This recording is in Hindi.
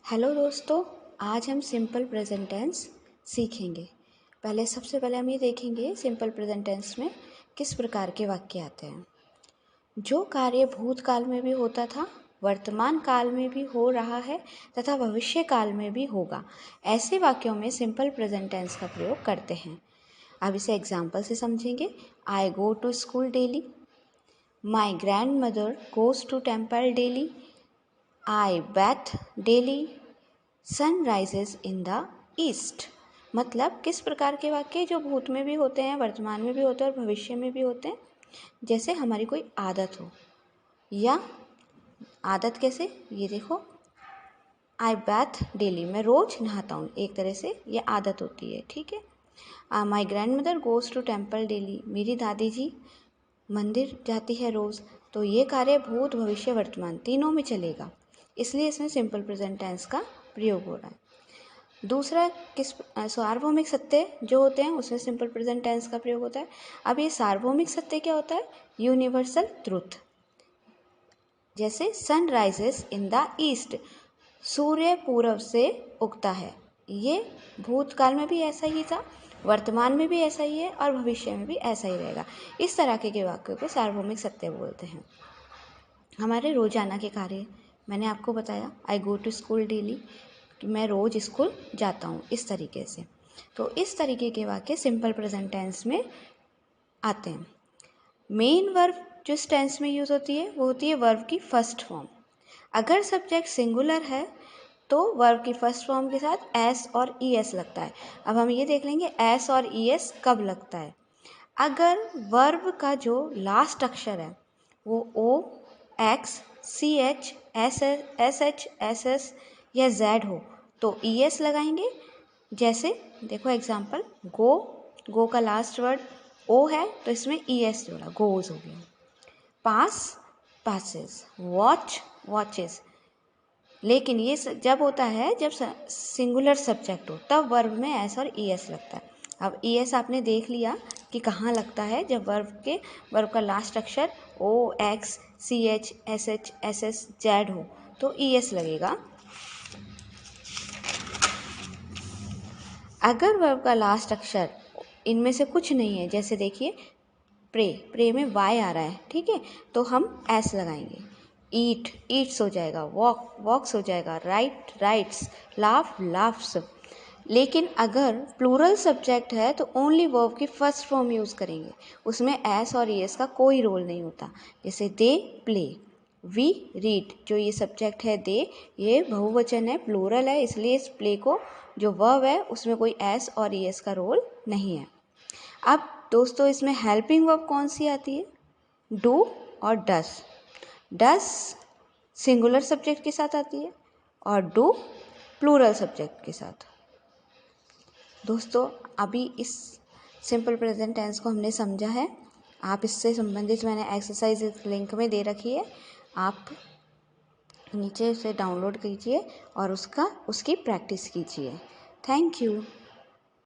हेलो दोस्तों, आज हम सिंपल प्रेजेंट टेंस सीखेंगे। सबसे पहले हम ये देखेंगे सिंपल प्रेजेंट टेंस में किस प्रकार के वाक्य आते हैं। जो कार्य भूतकाल में भी होता था, वर्तमान काल में भी हो रहा है तथा भविष्य काल में भी होगा, ऐसे वाक्यों में सिंपल प्रेजेंट टेंस का प्रयोग करते हैं। अब इसे एग्जाम्पल से समझेंगे। I go to school daily, my grandmother goes to temple daily, I bath daily, sun rises in the east. मतलब किस प्रकार के वाक्य जो भूत में भी होते हैं, वर्तमान में भी होते हैं और भविष्य में भी होते हैं। जैसे हमारी कोई आदत हो, या आदत कैसे, ये देखो, आई बैथ डेली, मैं रोज नहाता हूँ, एक तरह से ये आदत होती है। ठीक है। My grandmother goes to temple daily, मेरी दादी जी मंदिर जाती है रोज। तो ये कार्य भूत भविष्य वर्तमान तीनों में चलेगा, इसलिए इसमें सिंपल प्रेजेंट टेंस का प्रयोग हो रहा है। दूसरा सार्वभौमिक सत्य जो होते हैं उसमें सिंपल प्रेजेंट टेंस का प्रयोग होता है। अब ये सार्वभौमिक सत्य क्या होता है? Universal truth. जैसे sun rises in the east, सूर्य पूर्व से उगता है। ये भूतकाल में भी ऐसा ही था, वर्तमान में भी ऐसा ही है और भविष्य में भी ऐसा ही रहेगा। इस तरह के वाक्यों को सार्वभौमिक सत्य बोलते हैं। हमारे रोजाना के कार्य, मैंने आपको बताया आई गो टू स्कूल डेली, कि मैं रोज स्कूल जाता हूँ, इस तरीके से। तो इस तरीके के वाक्य सिंपल प्रेजेंट टेंस में आते हैं। मेन वर्ब जो इस टेंस में यूज होती है वो होती है वर्ब की फर्स्ट फॉर्म। अगर सब्जेक्ट सिंगुलर है तो वर्ब की फर्स्ट फॉर्म के साथ एस और ई एस लगता है। अब हम ये देख लेंगे एस और ई एस कब लगता है। अगर वर्ब का जो लास्ट अक्षर है वो O, X, C H, S H, S S या जेड हो तो ई एस लगाएंगे। जैसे देखो एग्जाम्पल, गो का लास्ट वर्ड ओ है तो इसमें ई एस जोड़ा, गोज हो गया। पास, पासेस, वॉच, वॉचेस। लेकिन ये जब होता है जब सिंगुलर सब्जेक्ट हो तब वर्ब में एस और ई एस लगता है। अब ई एस आपने देख लिया कि कहाँ लगता है, जब वर्ब का लास्ट अक्षर O, X, C H, S S, Z हो तो ई एस लगेगा। अगर वर्ब का लास्ट अक्षर इनमें से कुछ नहीं है, जैसे देखिए प्रे में वाई आ रहा है, ठीक है, तो हम एस लगाएंगे। ईट, ईट्स हो जाएगा। वॉक, वॉक्स हो जाएगा। Right, rights. Laugh, laughs. लेकिन अगर प्लूरल सब्जेक्ट है तो ओनली वर्ब की फर्स्ट फॉर्म यूज़ करेंगे, उसमें एस और एस का कोई रोल नहीं होता। जैसे दे प्ले, वी रीड, जो ये सब्जेक्ट है दे, ये बहुवचन है, प्लूरल है, इसलिए इस प्ले को जो वर्ब है उसमें कोई एस और एस का रोल नहीं है। अब दोस्तों इसमें हेल्पिंग वर्ब कौन सी आती है? डू और डस। डस सिंगुलर सब्जेक्ट के साथ आती है और डू प्लूरल सब्जेक्ट के साथ। दोस्तों अभी इस सिंपल प्रेजेंट टेंस को हमने समझा है। आप इससे संबंधित मैंने एक्सरसाइज लिंक में दे रखी है, आप नीचे से डाउनलोड कीजिए और उसकी प्रैक्टिस कीजिए। Thank you.